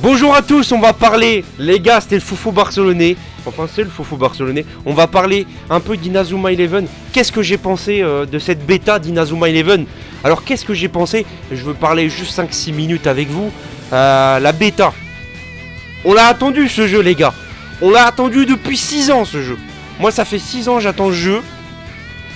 Bonjour à tous, on va parler, les gars, c'était le foufou barcelonais. Enfin, c'est le foufou barcelonais. On va parler un peu d'Inazuma Eleven. Qu'est-ce que j'ai pensé de cette bêta d'Inazuma Eleven? Alors, qu'est-ce que j'ai pensé? Je veux parler juste 5-6 minutes avec vous. La bêta. On l'a attendu ce jeu, les gars. On l'a attendu depuis 6 ans ce jeu. Moi, ça fait 6 ans j'attends ce jeu.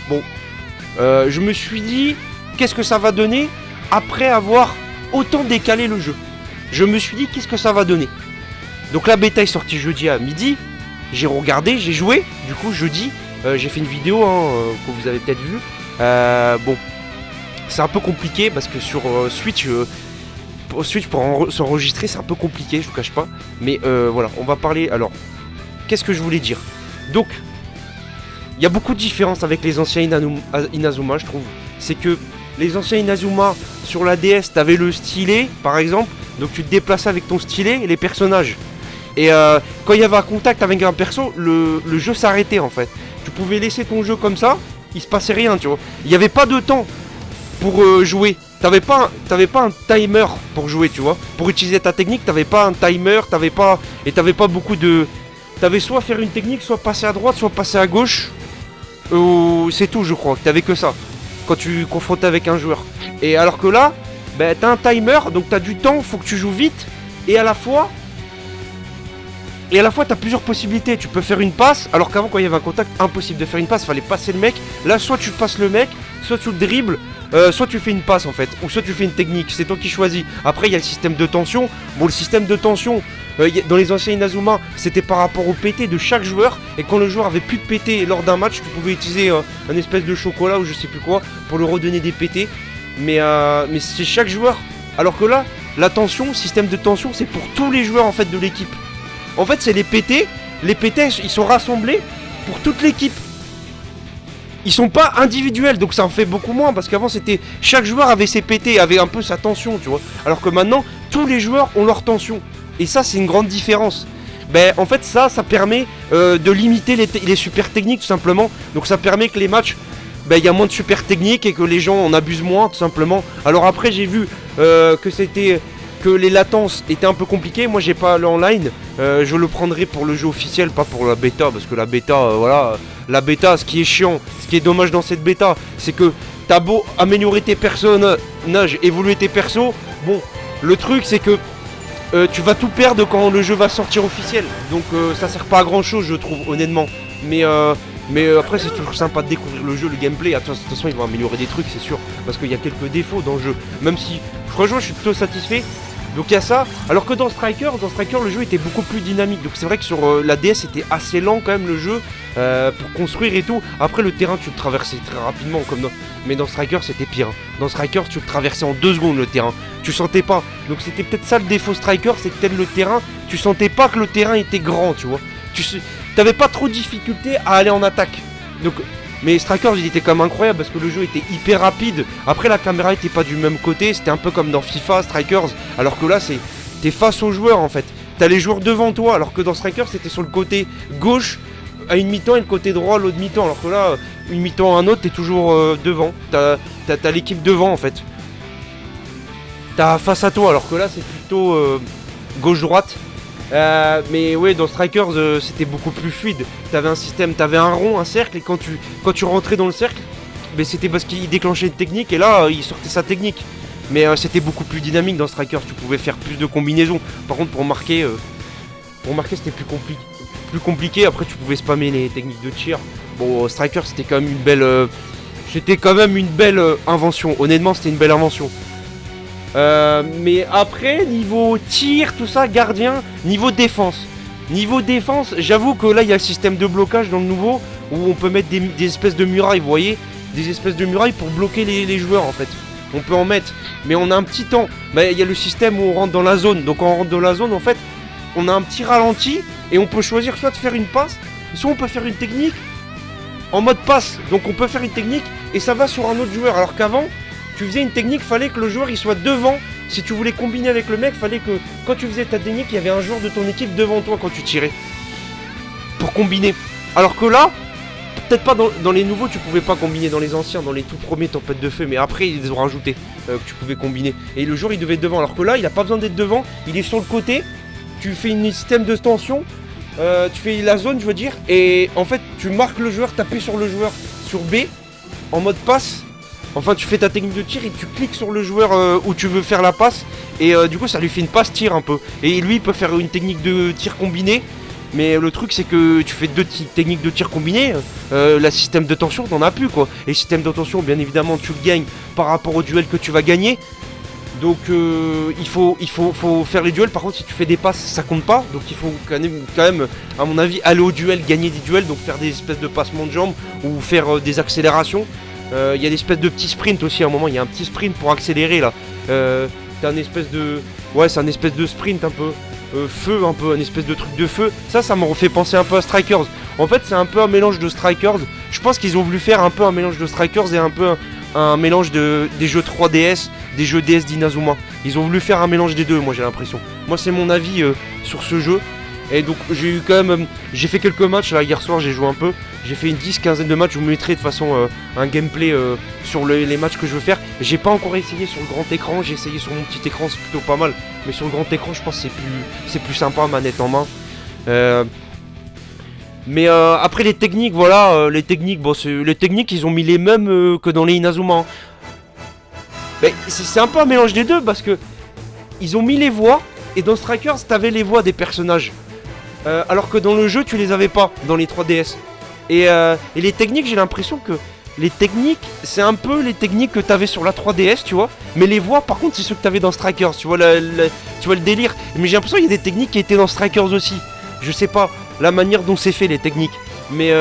Bon, je me suis dit, qu'est-ce que ça va donner après avoir autant décalé le jeu? Je me suis dit, qu'est-ce que ça va donner? Donc la bêta est sortie jeudi à midi. J'ai regardé, j'ai joué. Du coup, jeudi, j'ai fait une vidéo que vous avez peut-être vue. Bon, c'est un peu compliqué parce que sur Switch, pour s'enregistrer, c'est un peu compliqué, je vous cache pas. Mais voilà, on va parler. Alors, qu'est-ce que je voulais dire? Donc, il y a beaucoup de différences avec les anciens Inazuma, je trouve. C'est que les anciens Inazuma, sur la DS, t'avais le stylet, par exemple. Donc tu te déplaçais avec ton stylet et les personnages. Et quand il y avait un contact avec un perso, le jeu s'arrêtait en fait. Tu pouvais laisser ton jeu comme ça, il se passait rien, tu vois. Il n'y avait pas de temps pour jouer. T'avais pas un timer pour jouer, tu vois. Pour utiliser ta technique, t'avais pas un timer, t'avais pas beaucoup de... T'avais soit faire une technique, soit passer à droite, soit passer à gauche. C'est tout, je crois. T'avais que ça quand tu confrontais avec un joueur. Et alors que là, bah, t'as un timer, donc t'as du temps, faut que tu joues vite. Et à la fois, t'as plusieurs possibilités. Tu peux faire une passe, alors qu'avant, quand il y avait un contact, impossible de faire une passe, fallait passer le mec. Là, soit tu passes le mec, soit tu le dribbles, soit tu fais une passe en fait, ou soit tu fais une technique. C'est toi qui choisis. Après, il y a le système de tension. Bon, le système de tension, dans les anciens Inazuma, c'était par rapport au PT de chaque joueur. Et quand le joueur avait plus de PT lors d'un match, tu pouvais utiliser un espèce de chocolat ou je sais plus quoi pour lui redonner des PT. Mais c'est chaque joueur. Alors que là, la tension, système de tension, c'est pour tous les joueurs en fait de l'équipe. En fait, c'est les PT. Les PT, ils sont rassemblés pour toute l'équipe. Ils sont pas individuels, donc ça en fait beaucoup moins. Parce qu'avant, c'était chaque joueur avait ses PT, avait un peu sa tension, tu vois. Alors que maintenant, tous les joueurs ont leur tension. Et ça, c'est une grande différence. Ben, en fait, ça permet de limiter les super techniques, tout simplement. Donc ça permet que les matchs... il y a moins de super techniques et que les gens en abusent moins, tout simplement. Alors après, j'ai vu que les latences étaient un peu compliquées. Moi, j'ai pas le online. Je le prendrai pour le jeu officiel, pas pour la bêta, parce que la bêta, voilà, la bêta, ce qui est chiant, ce qui est dommage dans cette bêta, c'est que t'as beau améliorer tes personnages, évoluer tes persos. Bon, le truc, c'est que tu vas tout perdre quand le jeu va sortir officiel. Donc ça sert pas à grand chose, je trouve, honnêtement. Mais après, c'est toujours sympa de découvrir le jeu, le gameplay. De toute façon, ils vont améliorer des trucs, c'est sûr. Parce qu'il y a quelques défauts dans le jeu. Même si, franchement, je suis plutôt satisfait. Donc il y a ça. Alors que dans Striker, le jeu était beaucoup plus dynamique. Donc c'est vrai que sur la DS, c'était assez lent quand même le jeu. Pour construire et tout. Après, le terrain, tu le traversais très rapidement. Mais dans Striker, c'était pire. Dans Striker, tu le traversais en 2 secondes le terrain. Tu sentais pas. Donc c'était peut-être ça le défaut Striker, c'est peut-être le terrain. Tu sentais pas que le terrain était grand, tu vois. T'avais pas trop de difficulté à aller en attaque. Donc, mais Strikers, il était quand même incroyable parce que le jeu était hyper rapide. Après, la caméra était pas du même côté. C'était un peu comme dans FIFA, Strikers. Alors que là, t'es face aux joueurs en fait. T'as les joueurs devant toi. Alors que dans Strikers, c'était sur le côté gauche à une mi-temps et le côté droit à l'autre mi-temps. Alors que là, une mi-temps à un autre, t'es toujours devant. T'as l'équipe devant en fait. T'as face à toi. Alors que là, c'est plutôt gauche-droite. Mais ouais, dans Strikers c'était beaucoup plus fluide. T'avais un système, t'avais un rond, un cercle, et quand tu rentrais dans le cercle, c'était parce qu'il déclenchait une technique et là il sortait sa technique. Mais c'était beaucoup plus dynamique dans Strikers, tu pouvais faire plus de combinaisons. Par contre pour marquer c'était plus compliqué. Après tu pouvais spammer les techniques de tir. Bon, Strikers c'était quand même une belle invention. Honnêtement, c'était une belle invention. Mais après, niveau tir, tout ça, gardien, niveau défense, j'avoue que là il y a le système de blocage dans le nouveau où on peut mettre des espèces de murailles, vous voyez, des espèces de murailles pour bloquer les joueurs en fait. On peut en mettre, mais on a un petit temps. Il y a le système où on rentre dans la zone, donc quand on rentre dans la zone en fait, on a un petit ralenti et on peut choisir soit de faire une passe, soit on peut faire une technique en mode passe. Donc on peut faire une technique et ça va sur un autre joueur, alors qu'avant, tu faisais une technique, fallait que le joueur il soit devant. Si tu voulais combiner avec le mec, fallait que quand tu faisais ta technique, il y avait un joueur de ton équipe devant toi quand tu tirais. Pour combiner. Alors que là, peut-être pas dans les nouveaux, tu pouvais pas combiner. Dans les anciens, dans les tout premiers tempêtes de feu. Mais après, ils les ont rajouté que tu pouvais combiner. Et le joueur, il devait être devant. Alors que là, il a pas besoin d'être devant. Il est sur le côté. tu fais un système de tension, tu fais la zone, je veux dire, et en fait, tu marques le joueur, t'appuies sur le joueur sur B, en mode passe. Enfin, tu fais ta technique de tir et tu cliques sur le joueur où tu veux faire la passe. Et du coup, ça lui fait une passe tir un peu. Et lui, il peut faire une technique de tir combiné. Mais le truc, c'est que tu fais deux techniques de tir combiné. Le système de tension, t'en as plus quoi. Et le système de tension, bien évidemment, tu le gagnes par rapport au duel que tu vas gagner. Donc il faut faire les duels. Par contre, si tu fais des passes, ça compte pas. Donc il faut quand même, à mon avis, aller au duel, gagner des duels. Donc faire des espèces de passements de jambes ou faire des accélérations. Il y a des espèces de petits sprints aussi. À un moment, il y a un petit sprint pour accélérer là. T'as un espèce de, ouais, c'est un espèce de sprint un peu feu, un peu un espèce de truc de feu. Ça me refait penser un peu à Strikers. En fait, c'est un peu un mélange de Strikers. Je pense qu'ils ont voulu faire un peu un mélange de Strikers et un peu un mélange des jeux 3DS, des jeux DS d'Inazuma. Ils ont voulu faire un mélange des deux, moi j'ai l'impression. Moi c'est mon avis sur ce jeu. Et donc j'ai eu quand même, j'ai fait quelques matchs là hier soir, j'ai joué un peu. J'ai fait une 10-15 de matchs, je vous mettrai de toute façon un gameplay sur les matchs que je veux faire. J'ai pas encore essayé sur le grand écran, j'ai essayé sur mon petit écran, c'est plutôt pas mal. Mais sur le grand écran je pense que c'est plus sympa, manette en main. Mais après les techniques, voilà, les techniques, bon, les techniques ils ont mis les mêmes que dans les Inazuma. Hein. Mais c'est un peu un mélange des deux parce que ils ont mis les voix et dans Strikers t'avais les voix des personnages. Alors que dans le jeu tu les avais pas dans les 3DS. Et les techniques, j'ai l'impression que les techniques, c'est un peu les techniques que t'avais sur la 3DS, tu vois. Mais les voix, par contre, c'est ceux que t'avais dans Strikers, tu vois, tu vois le délire. Mais j'ai l'impression qu'il y a des techniques qui étaient dans Strikers aussi. Je sais pas la manière dont c'est fait les techniques. Mais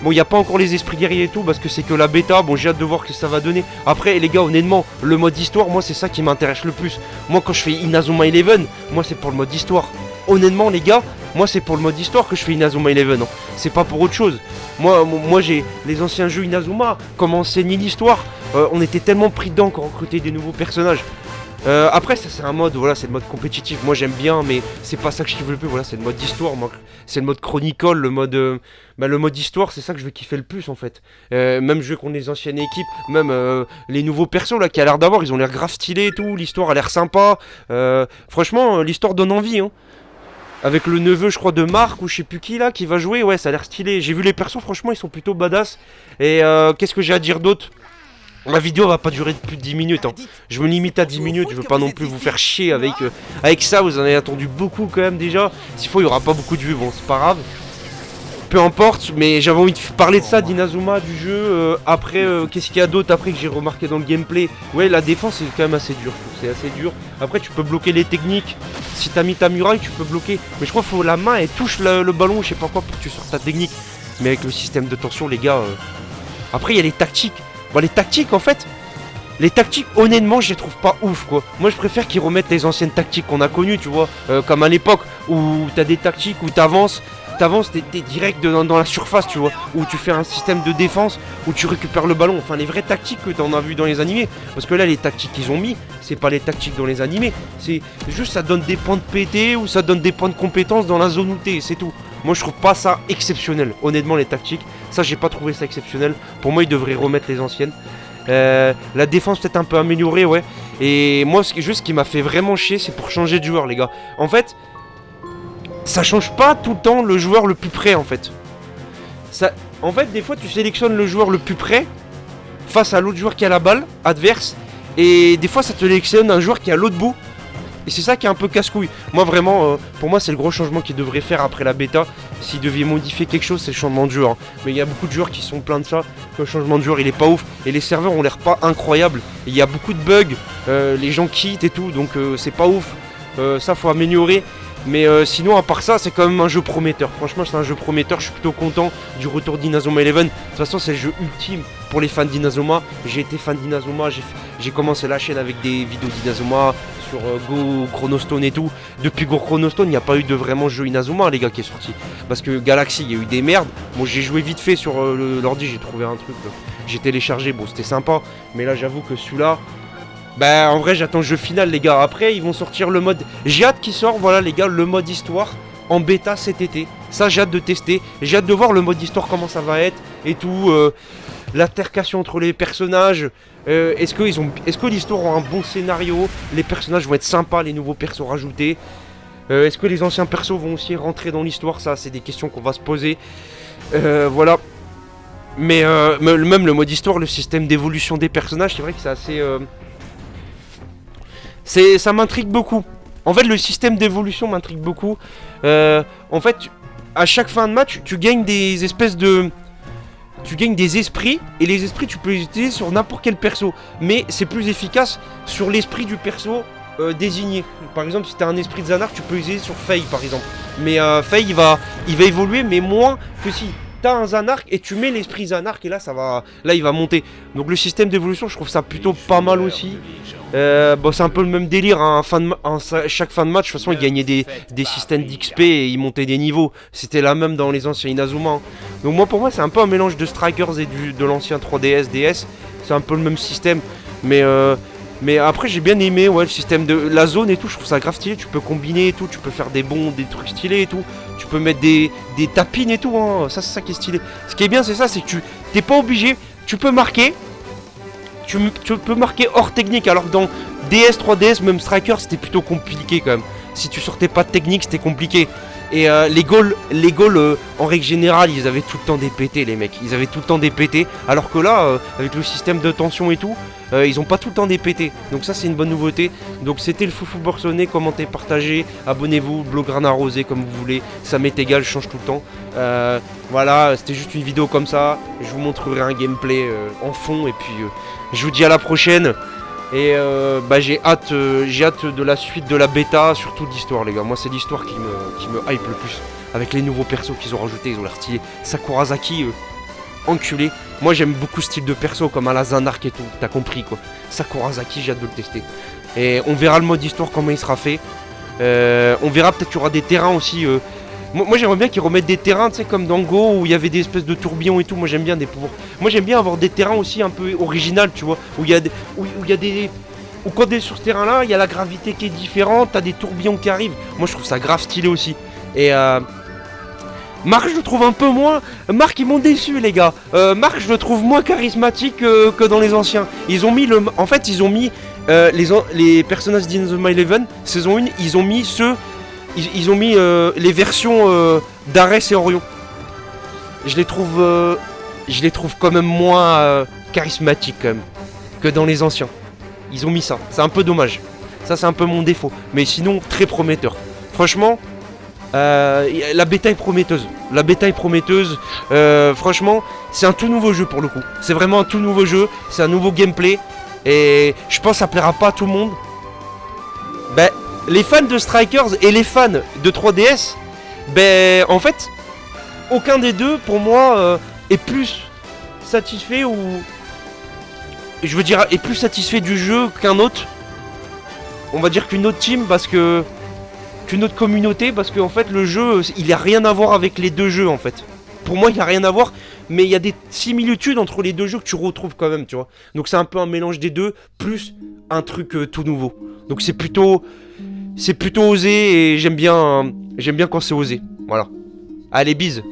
bon, il n'y a pas encore les esprits guerriers et tout parce que c'est que la bêta. Bon, j'ai hâte de voir ce que ça va donner. Après, les gars, honnêtement, le mode histoire, moi, c'est ça qui m'intéresse le plus. Moi, quand je fais Inazuma Eleven, moi, c'est pour le mode histoire. Honnêtement, les gars, moi, c'est pour le mode histoire que je fais Inazuma Eleven. Hein. C'est pas pour autre chose. Moi, j'ai les anciens jeux Inazuma, comme enseigner l'histoire. On était tellement pris dedans qu'on recrutait des nouveaux personnages. Après ça c'est un mode, voilà, c'est le mode compétitif, moi j'aime bien mais c'est pas ça que je kiffe le plus, voilà, c'est le mode d'histoire, moi c'est le mode chronicle, le mode histoire, c'est ça que je vais kiffer le plus en fait. Même jouer contre les anciennes équipes, même les nouveaux persos là qui a l'air d'avoir, ils ont l'air grave stylés et tout, l'histoire a l'air sympa, franchement l'histoire donne envie hein. Avec le neveu je crois de Marc ou je sais plus qui là qui va jouer, ouais ça a l'air stylé, j'ai vu les persos franchement ils sont plutôt badass. Et qu'est-ce que j'ai à dire d'autre? La vidéo va pas durer plus de 10 minutes hein. Je me limite à 10 minutes, je veux pas non plus vous faire chier avec ça, vous en avez attendu beaucoup quand même déjà. S'il faut il y aura pas beaucoup de vues, bon c'est pas grave. Peu importe, mais j'avais envie de parler de ça, d'Inazuma, du jeu. Après, qu'est-ce qu'il y a d'autre après que j'ai remarqué dans le gameplay? Ouais, la défense c'est quand même assez dur, c'est assez dur. Après tu peux bloquer les techniques, si t'as mis ta muraille tu peux bloquer. Mais je crois qu'il faut la main elle touche le ballon, je sais pas quoi pour que tu sortes ta technique. Mais avec le système de tension les gars... Après il y a les tactiques. Bon, les tactiques, en fait, les tactiques, honnêtement, je les trouve pas ouf, quoi. Moi, je préfère qu'ils remettent les anciennes tactiques qu'on a connues, tu vois. Comme à l'époque, où t'as des tactiques où t'avances, t'es direct dans la surface, tu vois. Où tu fais un système de défense, où tu récupères le ballon. Enfin, les vraies tactiques que t'en as vu dans les animés. Parce que là, les tactiques qu'ils ont mis, c'est pas les tactiques dans les animés. C'est juste, ça donne des points de PT ou ça donne des points de compétence dans la zone où t'es, c'est tout. Moi je trouve pas ça exceptionnel, honnêtement les tactiques, ça j'ai pas trouvé ça exceptionnel. Pour moi ils devraient remettre les anciennes. La défense peut-être un peu améliorée, ouais. Et moi ce qui m'a fait vraiment chier c'est pour changer de joueur les gars. En fait, ça change pas tout le temps le joueur le plus près en fait. En fait des fois tu sélectionnes le joueur le plus près face à l'autre joueur qui a la balle, adverse. Et des fois ça te sélectionne un joueur qui est à l'autre bout. Et c'est ça qui est un peu casse-couille. Moi vraiment, pour moi c'est le gros changement qu'ils devraient faire après la bêta. S'ils devaient modifier quelque chose, c'est le changement de joueur. Hein. Mais il y a beaucoup de joueurs qui sont pleins de ça. Que le changement de joueur il est pas ouf. Et les serveurs ont l'air pas incroyables. Il y a beaucoup de bugs. Les gens quittent et tout. Donc c'est pas ouf. Ça faut améliorer. Mais sinon à part ça c'est quand même un jeu prometteur. Franchement c'est un jeu prometteur. Je suis plutôt content du retour d'Inazuma Eleven. De toute façon c'est le jeu ultime pour les fans d'Inazuma. J'ai été fan d'Inazuma. J'ai commencé la chaîne avec des vidéos d'Inazuma sur Go Chronostone et tout. Depuis Go Chronostone, il n'y a pas eu de vraiment jeu Inazuma, les gars, qui est sorti. Parce que Galaxy, il y a eu des merdes. Moi, j'ai joué vite fait sur l'ordi, j'ai trouvé un truc. J'ai téléchargé, bon, c'était sympa. Mais là, j'avoue que celui-là, bah, en vrai, j'attends le jeu final, les gars. Après, ils vont sortir le mode. J'ai hâte qu'il sorte, voilà, les gars, le mode histoire en bêta cet été. Ça, j'ai hâte de tester. J'ai hâte de voir le mode histoire, comment ça va être et tout. L'altercation entre les personnages. Est-ce que l'histoire aura un bon scénario? Les personnages vont être sympas, les nouveaux persos rajoutés. Est-ce que les anciens persos vont aussi rentrer dans l'histoire? Ça, c'est des questions qu'on va se poser. Voilà. Mais même le mode histoire, le système d'évolution des personnages, c'est vrai que c'est assez... ça m'intrigue beaucoup. En fait, le système d'évolution m'intrigue beaucoup. En fait, à chaque fin de match, tu gagnes des espèces de... Tu gagnes des esprits, et les esprits, tu peux les utiliser sur n'importe quel perso. Mais c'est plus efficace sur l'esprit du perso désigné. Par exemple, si t'as un esprit de Zanar, tu peux l'utiliser sur Faye, par exemple. Mais Faye, il va évoluer, mais moins que si t'as un Zanark et tu mets l'esprit Zanark, et là, là, il va monter. Donc le système d'évolution, je trouve ça plutôt pas mal aussi. Bon, c'est un peu le même délire, hein. Chaque fin de match, de toute façon, il gagnait des systèmes d'XP et il montait des niveaux. C'était la même dans les anciens Inazuma, hein. Donc moi, pour moi, c'est un peu un mélange de Strikers et de l'ancien 3DS, DS. C'est un peu le même système. Mais après, j'ai bien aimé, ouais, le système de la zone et tout. Je trouve ça grave stylé. Tu peux combiner et tout. Tu peux faire des bons, des trucs stylés et tout. Tu peux mettre des tapines et tout, hein. Ça, c'est ça qui est stylé. Ce qui est bien, c'est ça, c'est que tu t'es pas obligé. Tu peux marquer. Tu peux marquer hors technique, alors que dans DS, 3DS, même Striker, c'était plutôt compliqué quand même. Si tu sortais pas de technique, c'était compliqué. Et les goals, en règle générale, ils avaient tout le temps des pétés, les mecs. Ils avaient tout le temps des pétés. Alors que là, avec le système de tension et tout, ils ont pas tout le temps des pétés. Donc ça, c'est une bonne nouveauté. Donc c'était le Foufou Borsonné. Commentez, partagez, abonnez-vous, Blograna Rosé comme vous voulez. Ça m'est égal, je change tout le temps. Voilà, c'était juste une vidéo comme ça. Je vous montrerai un gameplay en fond. Et puis, je vous dis à la prochaine. Et j'ai hâte de la suite de la bêta, surtout de l'histoire, les gars. Moi, c'est l'histoire qui me hype le plus. Avec les nouveaux persos qu'ils ont rajoutés, ils ont l'air stylés. Sakurazaki, enculé. Moi, j'aime beaucoup ce style de perso, comme à la Zanark et tout. T'as compris, quoi. Sakurazaki, j'ai hâte de le tester. Et on verra le mode histoire, comment il sera fait. On verra, peut-être qu'il y aura des terrains aussi. Moi j'aimerais bien qu'ils remettent des terrains, tu sais, comme dans Go, où il y avait des espèces de tourbillons et tout. Moi j'aime bien des pouvoirs. Moi j'aime bien avoir des terrains aussi un peu original, tu vois, où il y a des où quand t'es sur ce terrain-là, il y a la gravité qui est différente, t'as des tourbillons qui arrivent. Moi je trouve ça grave stylé aussi. Et Marc, je le trouve un peu moins. Marc, ils m'ont déçu, les gars. Marc, je le trouve moins charismatique que dans les anciens. Ils ont mis en fait, ils ont mis les personnages d'Inazuma Eleven saison 1, ils ont mis ils ont mis les versions d'Ares et Orion. Je les trouve quand même moins charismatiques quand même que dans les anciens. Ils ont mis ça. C'est un peu dommage. Ça, c'est un peu mon défaut. Mais sinon, très prometteur. Franchement, la bêta est prometteuse. La bêta est prometteuse. Franchement, c'est un tout nouveau jeu pour le coup. C'est vraiment un tout nouveau jeu. C'est un nouveau gameplay. Et je pense que ça plaira pas à tout le monde. Ben, les fans de Strikers et les fans de 3DS, ben en fait, aucun des deux pour moi est plus satisfait ou je veux dire est plus satisfait du jeu qu'un autre. On va dire qu'une autre team parce que qu'une autre communauté parce que en fait le jeu il a rien à voir avec les deux jeux en fait. Pour moi il a rien à voir, mais il y a des similitudes entre les deux jeux que tu retrouves quand même, tu vois. Donc c'est un peu un mélange des deux plus un truc tout nouveau. Donc c'est plutôt osé et j'aime bien quand c'est osé. Voilà. Allez, bise.